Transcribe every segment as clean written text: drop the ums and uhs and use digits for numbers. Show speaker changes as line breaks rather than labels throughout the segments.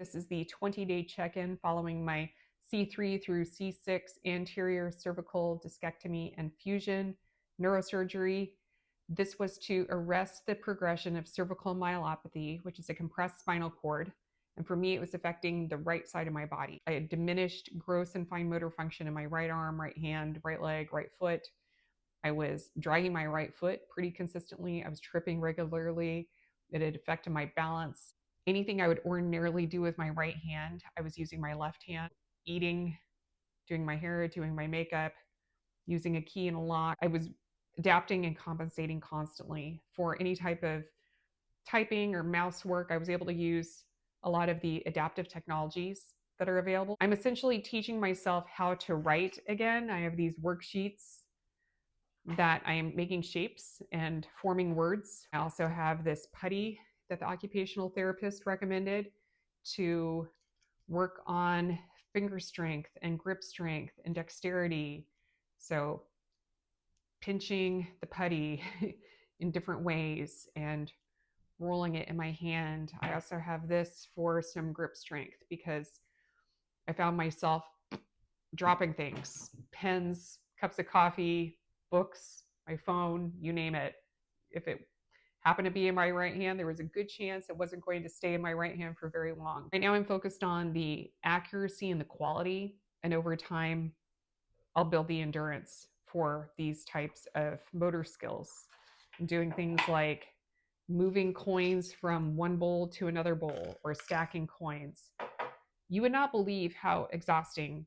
This is the 20-day check-in following my C3 through C6 anterior cervical discectomy and fusion neurosurgery. This was to arrest the progression of cervical myelopathy, which is a compressed spinal cord. And for me, it was affecting the right side of my body. I had diminished gross and fine motor function in my right arm, right hand, right leg, right foot. I was dragging my right foot pretty consistently. I was tripping regularly. It had affected my balance. Anything I would ordinarily do with my right hand, I was using my left hand, eating, doing my hair, doing my makeup, using a key and a lock. I was adapting and compensating constantly for any type of typing or mouse work. I was able to use a lot of the adaptive technologies that are available. I'm essentially teaching myself how to write again. I have these worksheets that I am making shapes and forming words. I also have this putty that the occupational therapist recommended to work on finger strength and grip strength and dexterity. So pinching the putty in different ways and rolling it in my hand. I also have this for some grip strength because I found myself dropping things, pens, cups of coffee, books, my phone, you name it. If it happened to be in my right hand, there was a good chance it wasn't going to stay in my right hand for very long. Right now I'm focused on the accuracy and the quality, and over time, I'll build the endurance for these types of motor skills. I'm doing things like moving coins from one bowl to another bowl or stacking coins. You would not believe how exhausting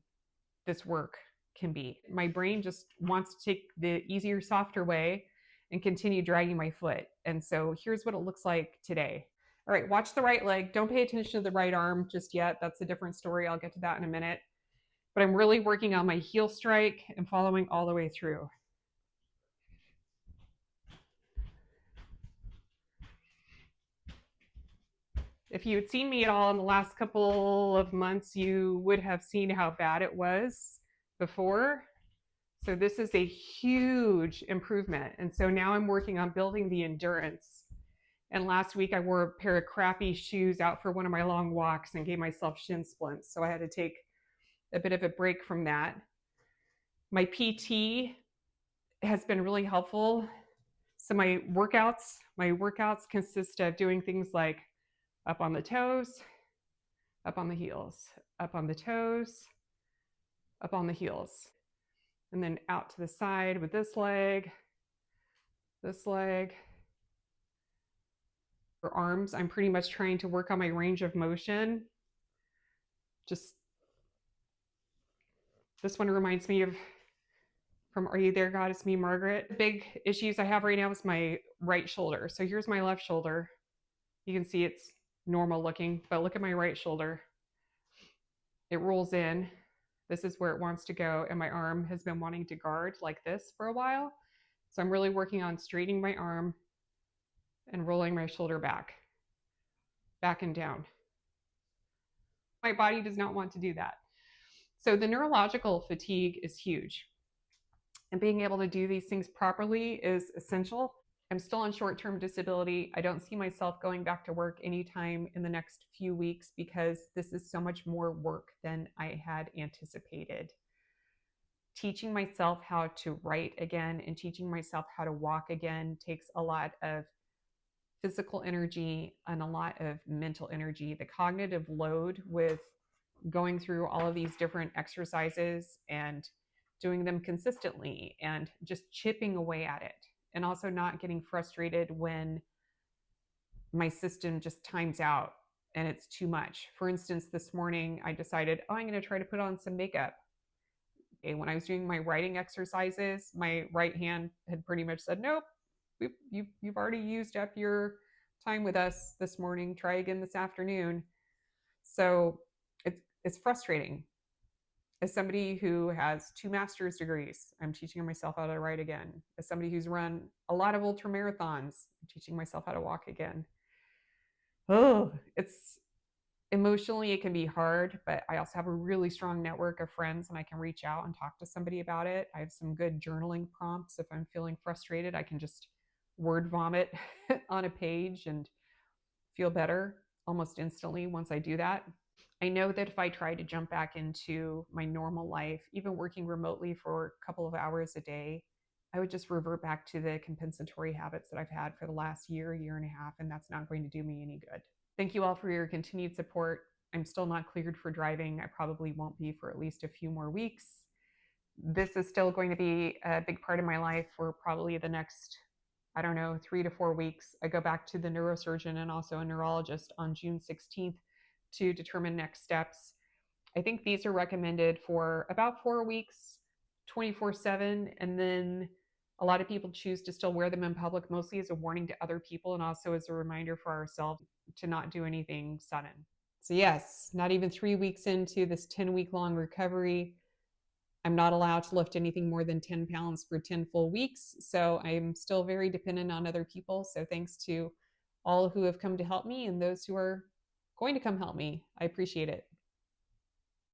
this work can be. My brain just wants to take the easier, softer way and continue dragging my foot. And so here's what it looks like today. All right, watch the right leg. Don't pay attention to the right arm just yet. That's a different story. I'll get to that in a minute. But I'm really working on my heel strike and following all the way through. If you had seen me at all in the last couple of months, you would have seen how bad it was before. So this is a huge improvement. And so now I'm working on building the endurance. And last week I wore a pair of crappy shoes out for one of my long walks and gave myself shin splints. So I had to take a bit of a break from that. My PT has been really helpful. So my workouts consist of doing things like up on the toes, up on the heels, up on the toes, up on the heels. And then out to the side with this leg. For arms, I'm pretty much trying to work on my range of motion. Just, this one reminds me of from Are You There, God? It's Me, Margaret. The big issues I have right now is my right shoulder. So here's my left shoulder. You can see it's normal looking, but look at my right shoulder. It rolls in. This is where it wants to go, and my arm has been wanting to guard like this for a while. So I'm really working on straightening my arm and rolling my shoulder back and down. My body does not want to do that. So the neurological fatigue is huge. And being able to do these things properly is essential. I'm still on short-term disability. I don't see myself going back to work anytime in the next few weeks because this is so much more work than I had anticipated. Teaching myself how to write again and teaching myself how to walk again takes a lot of physical energy and a lot of mental energy. The cognitive load with going through all of these different exercises and doing them consistently and just chipping away at it, and also not getting frustrated when my system just times out and it's too much. For instance, this morning I decided, I'm going to try to put on some makeup. And when I was doing my writing exercises, my right hand had pretty much said, nope, you've already used up your time with us this morning. Try again this afternoon. So it's frustrating. As somebody who has 2 master's degrees, I'm teaching myself how to write again. As somebody who's run a lot of ultra marathons, I'm teaching myself how to walk again. Oh, it's emotionally, it can be hard, but I also have a really strong network of friends and I can reach out and talk to somebody about it. I have some good journaling prompts. If I'm feeling frustrated, I can just word vomit on a page and feel better almost instantly once I do that. I know that if I try to jump back into my normal life, even working remotely for a couple of hours a day, I would just revert back to the compensatory habits that I've had for the last year, year and a half, and that's not going to do me any good. Thank you all for your continued support. I'm still not cleared for driving. I probably won't be for at least a few more weeks. This is still going to be a big part of my life for probably the next, I don't know, 3 to 4 weeks. I go back to the neurosurgeon and also a neurologist on June 16th to determine next steps. I think these are recommended for about 4 weeks, 24/7. And then a lot of people choose to still wear them in public, mostly as a warning to other people and also as a reminder for ourselves to not do anything sudden. So, yes, not even 3 weeks into this 10-week long recovery, I'm not allowed to lift anything more than 10 pounds for 10 full weeks. So I'm still very dependent on other people. So thanks to all who have come to help me and those who are going to come help me. I appreciate it.